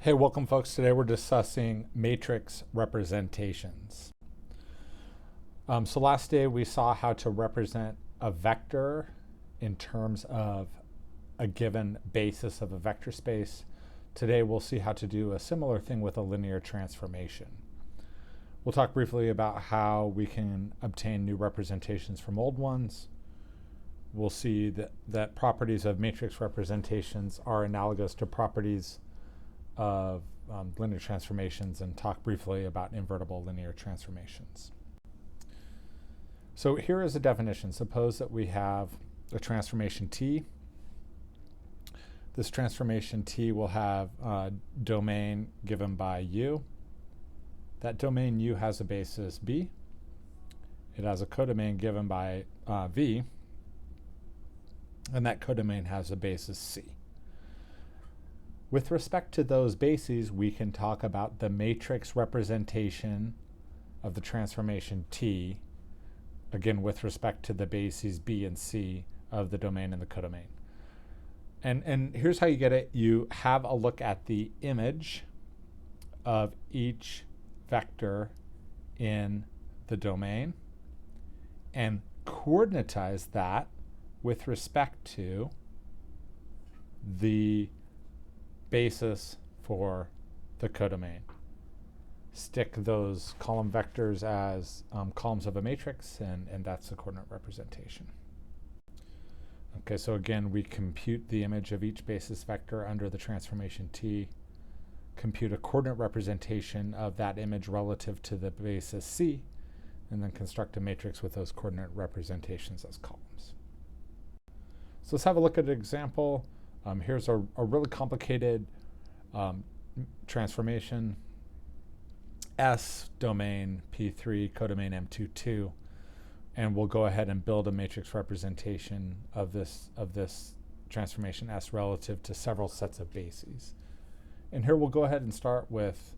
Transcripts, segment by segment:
Hey, welcome folks. Today we're discussing matrix representations. So last day we saw how to represent a vector in terms of a given basis of a vector space. Today we'll see how to do a similar thing with a linear transformation. We'll talk briefly about how we can obtain new representations from old ones. We'll see that properties of matrix representations are analogous to properties of linear transformations, and talk briefly about invertible linear transformations. So here is a definition. Suppose that we have a transformation T. This transformation T will have a domain given by U. That domain U has a basis B. It has a codomain given by V. And that codomain has a basis C. With respect to those bases, we can talk about the matrix representation of the transformation T, again with respect to the bases B and C of the domain and the codomain. And here's how you get it. You have a look at the image of each vector in the domain and coordinatize that with respect to the basis for the codomain. Stick those column vectors as columns of a matrix, and that's the coordinate representation. Okay, so again, we compute the image of each basis vector under the transformation T, compute a coordinate representation of that image relative to the basis C, and then construct a matrix with those coordinate representations as columns. So let's have a look at an example. Here's a really complicated transformation. S domain P3, codomain M22, and we'll go ahead and build a matrix representation of this transformation S relative to several sets of bases. And here we'll go ahead and start with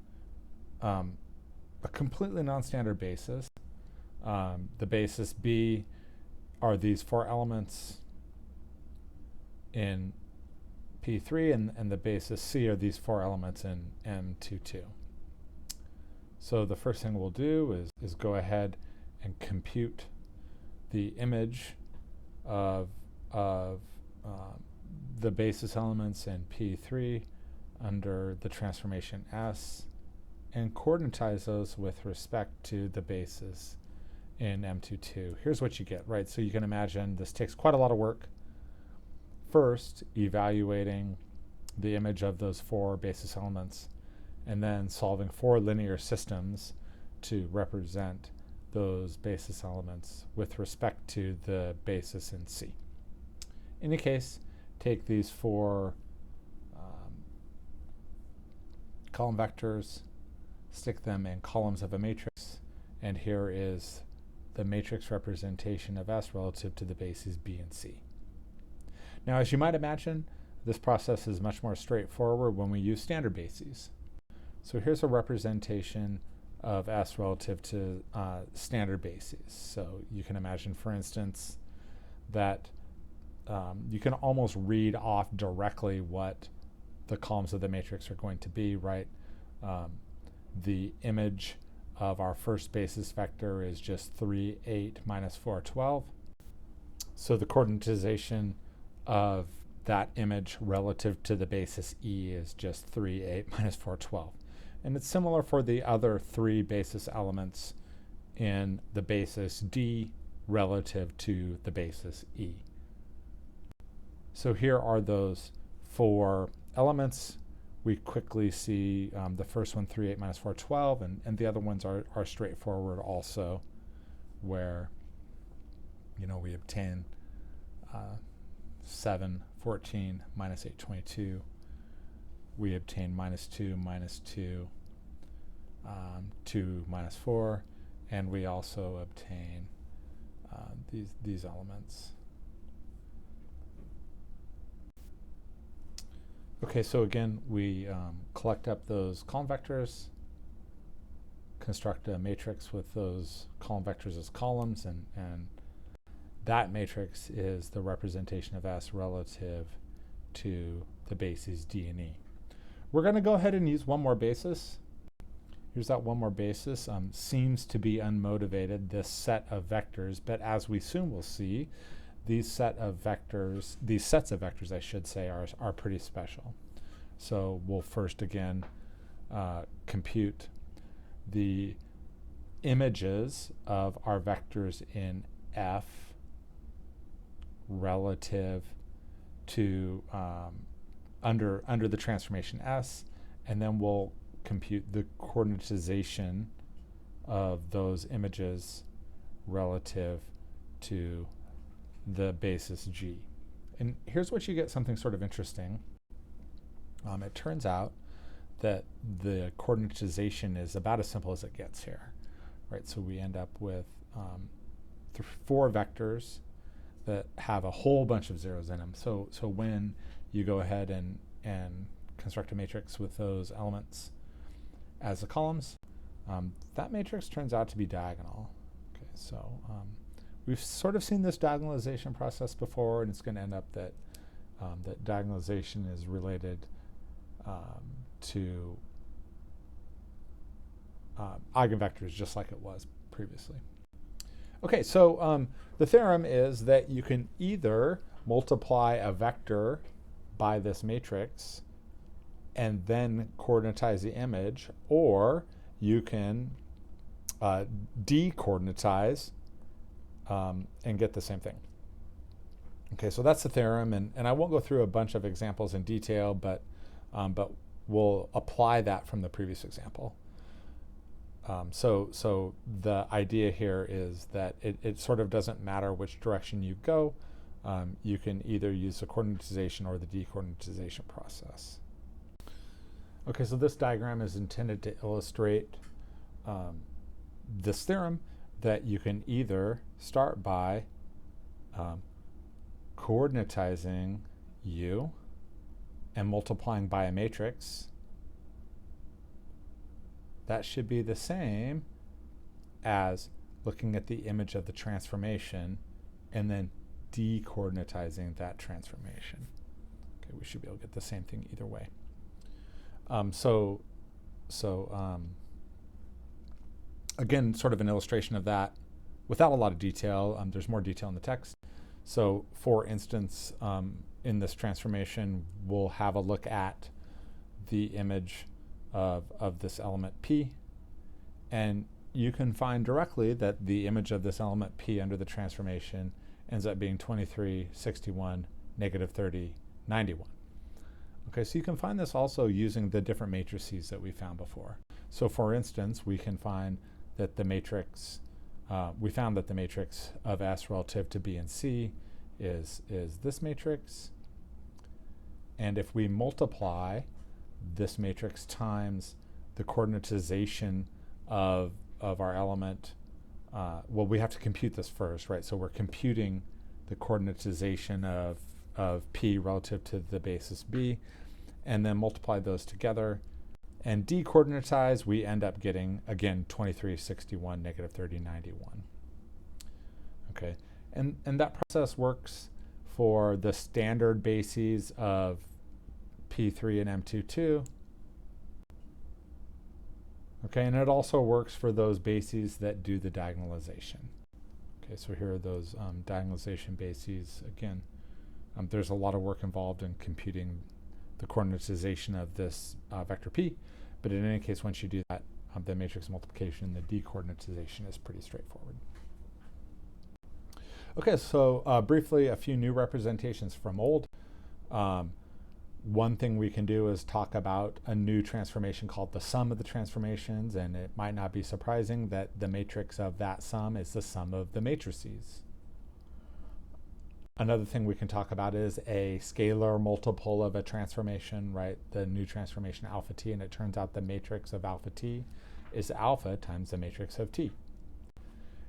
a completely non-standard basis. The basis B are these four elements in P3, and the basis C are these four elements in M22. So the first thing we'll do is go ahead and compute the image of the basis elements in P3 under the transformation S and coordinatize those with respect to the basis in M22. Here's what you get, right? So you can imagine this takes quite a lot of work. First, evaluating the image of those four basis elements, and then solving four linear systems to represent those basis elements with respect to the basis in C. In any case, take these four column vectors, stick them in columns of a matrix, and here is the matrix representation of S relative to the bases B and C. Now, as you might imagine, this process is much more straightforward when we use standard bases. So here's a representation of S relative to standard bases. So you can imagine, for instance, that you can almost read off directly what the columns of the matrix are going to be, right? The image of our first basis vector is just 3, 8, minus 4, 12. So the coordinatization of that image relative to the basis E is just 3, 8, minus 4, 12. And it's similar for the other three basis elements in the basis D relative to the basis E. So here are those four elements. We quickly see the first one, 3, 8, minus 4, 12, and the other ones are straightforward also, where we obtain 7, 14, minus 8, 22. We obtain minus 2, 2, minus 4, and we also obtain these elements. Okay, so again, we collect up those column vectors, construct a matrix with those column vectors as columns, and that matrix is the representation of S relative to the bases D and E. We're going to go ahead and use one more basis. Here's that one more basis. Seems to be unmotivated, this set of vectors, but as we soon will see, these sets of vectors, I should say, are pretty special. So we'll first again compute the images of our vectors in F relative to under the transformation S, and then we'll compute the coordinatization of those images relative to the basis G. And here's what you get, something sort of interesting. It turns out that the coordinatization is about as simple as it gets here, right? So we end up with 4 vectors that have a whole bunch of zeros in them. So when you go ahead and construct a matrix with those elements as the columns, that matrix turns out to be diagonal. Okay, so we've sort of seen this diagonalization process before, and it's going to end up that that diagonalization is related to eigenvectors, just like it was previously. Okay, so the theorem is that you can either multiply a vector by this matrix and then coordinatize the image, or you can decoordinatize and get the same thing. Okay, so that's the theorem, and I won't go through a bunch of examples in detail, but we'll apply that from the previous example. So the idea here is that it sort of doesn't matter which direction you go. You can either use the coordinatization or the decoordinatization process. Okay, so this diagram is intended to illustrate this theorem, that you can either start by coordinatizing U and multiplying by a matrix. That should be the same as looking at the image of the transformation and then decoordinatizing that transformation. Okay, we should be able to get the same thing either way. Again, sort of an illustration of that without a lot of detail. There's more detail in the text. So for instance, in this transformation, we'll have a look at the image of this element P, and you can find directly that the image of this element P under the transformation ends up being 23, 61, negative 30, 91. Okay, so you can find this also using the different matrices that we found before. So for instance, we can find that the matrix, we found that the matrix of S relative to B and C is this matrix. And if we multiply this matrix times the coordinatization of our element, well, we have to compute this first, right? So we're computing the coordinatization of P relative to the basis B, and then multiply those together and decoordinatize, we end up getting, again, 23, 61, negative 30, 91. Okay, and that process works for the standard bases of P3 and M22. Okay, and it also works for those bases that do the diagonalization. Okay, so here are those diagonalization bases. Again, there's a lot of work involved in computing the coordinatization of this vector P, but in any case, once you do that, the matrix multiplication, the decoordinatization is pretty straightforward. Okay, so briefly, a few new representations from old. One thing we can do is talk about a new transformation called the sum of the transformations, and it might not be surprising that the matrix of that sum is the sum of the matrices. Another thing we can talk about is a scalar multiple of a transformation, right? The new transformation alpha t, and it turns out the matrix of alpha t is alpha times the matrix of t.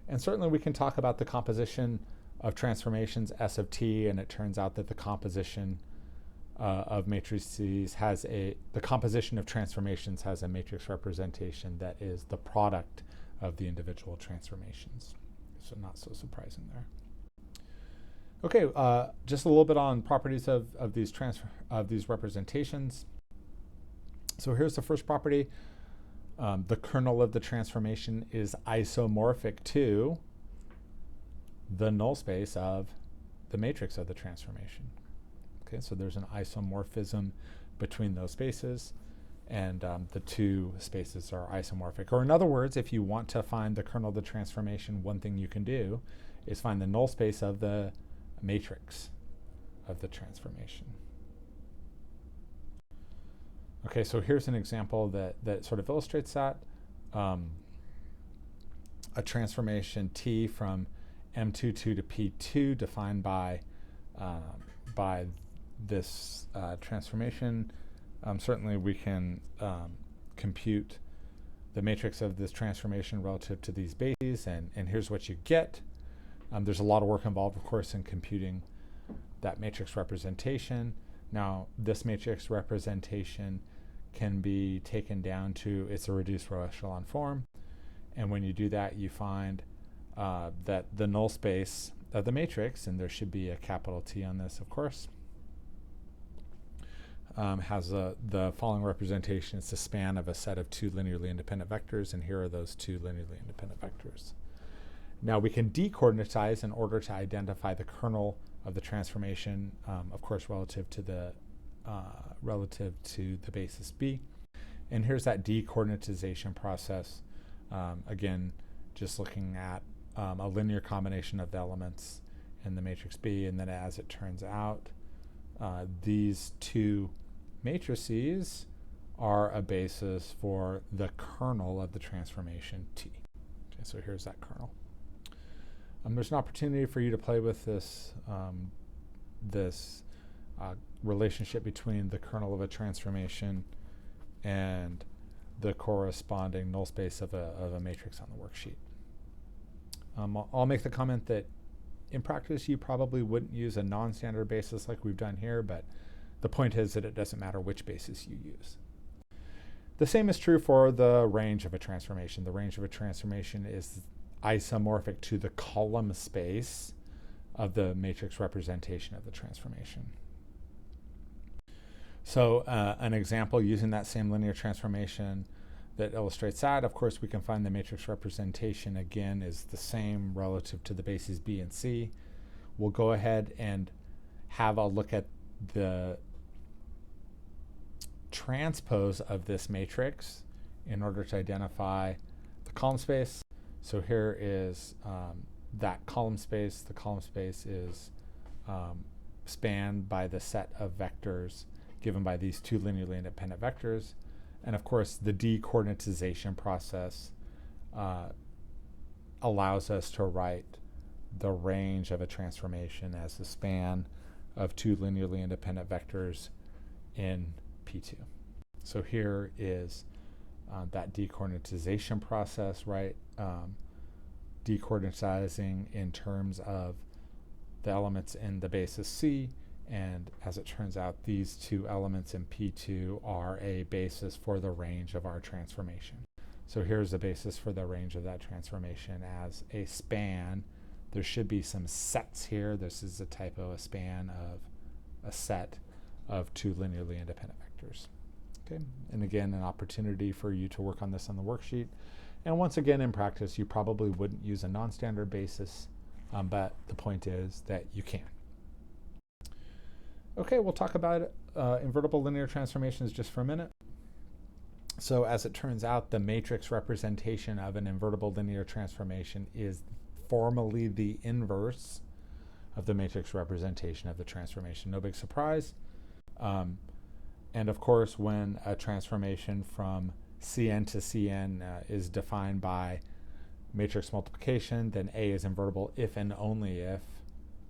And certainly we can talk about the composition of transformations S of t, and it turns out that the composition of matrices the composition of transformations has a matrix representation that is the product of the individual transformations. So not so surprising there. Okay, just a little bit on properties of these representations. So here's the first property. The kernel of the transformation is isomorphic to the null space of the matrix of the transformation. Okay, so there's an isomorphism between those spaces, and the two spaces are isomorphic. Or in other words, if you want to find the kernel of the transformation, one thing you can do is find the null space of the matrix of the transformation. Okay, so here's an example that sort of illustrates that. A transformation T from M22 to P2 defined by this transformation. Certainly we can compute the matrix of this transformation relative to these bases, and here's what you get. There's a lot of work involved, of course, in computing that matrix representation. Now, this matrix representation can be taken down to its a reduced row echelon form, and when you do that, you find that the null space of the matrix, and there should be a capital T on this, of course, has the following representation. It's the span of a set of two linearly independent vectors, and here are those two linearly independent vectors. Now we can decoordinatize in order to identify the kernel of the transformation, of course, relative to the basis B. And here's that decoordinatization process. Again, just looking at a linear combination of the elements in the matrix B, and then as it turns out, these two matrices are a basis for the kernel of the transformation T. Okay, so here's that kernel. There's an opportunity for you to play with this relationship between the kernel of a transformation and the corresponding null space of a matrix on the worksheet. I'll make the comment that in practice you probably wouldn't use a non-standard basis like we've done here, but the point is that it doesn't matter which basis you use. The same is true for the range of a transformation. The range of a transformation is isomorphic to the column space of the matrix representation of the transformation. So an example using that same linear transformation that illustrates that, of course, we can find the matrix representation again is the same relative to the bases B and C. We'll go ahead and have a look at the transpose of this matrix in order to identify the column space. So here is that column space. The column space is spanned by the set of vectors given by these two linearly independent vectors. And of course, the decoordinatization process allows us to write the range of a transformation as the span of two linearly independent vectors in P2. So here is that decoordinatization process, right? Decoordinatizing in terms of the elements in the basis C, and as it turns out, these two elements in P2 are a basis for the range of our transformation. So here's the basis for the range of that transformation as a span. There should be some sets here. This is a typo, a span of a set of two linearly independent vectors. Okay, and again, an opportunity for you to work on this on the worksheet. And once again, in practice, you probably wouldn't use a non-standard basis, but the point is that you can. Okay, we'll talk about invertible linear transformations just for a minute. So as it turns out, the matrix representation of an invertible linear transformation is formally the inverse of the matrix representation of the transformation. No big surprise. And of course, when a transformation from Cn to Cn is defined by matrix multiplication, then A is invertible if and only if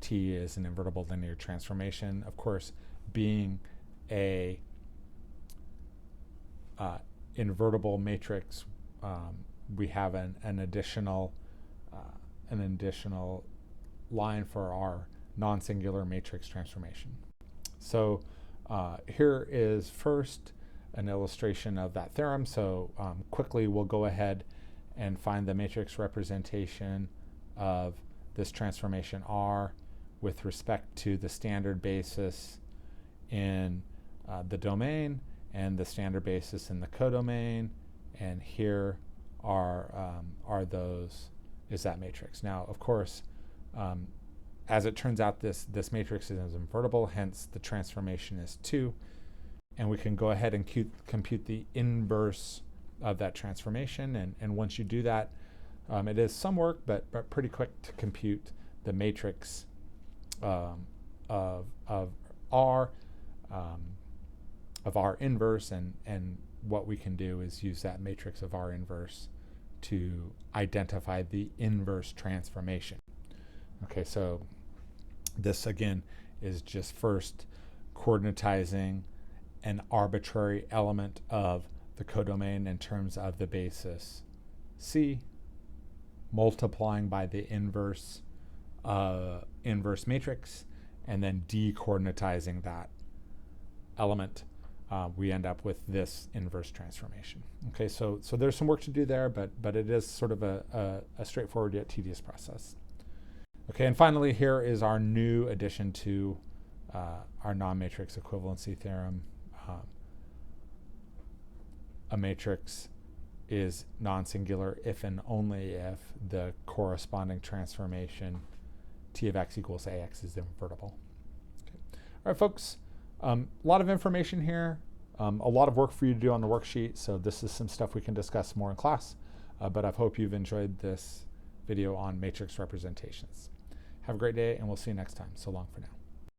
T is an invertible linear transformation. Of course, being a invertible matrix, we have an additional line for our nonsingular matrix transformation. So here is first an illustration of that theorem. So quickly we'll go ahead and find the matrix representation of this transformation R with respect to the standard basis in the domain, and the standard basis in the codomain, and here is that matrix. Now, of course, as it turns out, this matrix is invertible, hence the transformation is 2, and we can go ahead and compute the inverse of that transformation, and once you do that, it is some work, but pretty quick to compute the matrix of R inverse, and what we can do is use that matrix of R inverse to identify the inverse transformation. Okay, so this again is just first coordinatizing an arbitrary element of the codomain in terms of the basis C, multiplying by the inverse matrix, and then decoordinatizing that element. We end up with this inverse transformation. Okay, so there's some work to do there, but it is sort of a straightforward yet tedious process. Okay, and finally here is our new addition to our non-matrix equivalency theorem. A matrix is non-singular if and only if the corresponding transformation T of x equals AX is invertible. Okay. All right, folks, a lot of information here, a lot of work for you to do on the worksheet, so this is some stuff we can discuss more in class, but I hope you've enjoyed this video on matrix representations. Have a great day, and we'll see you next time. So long for now.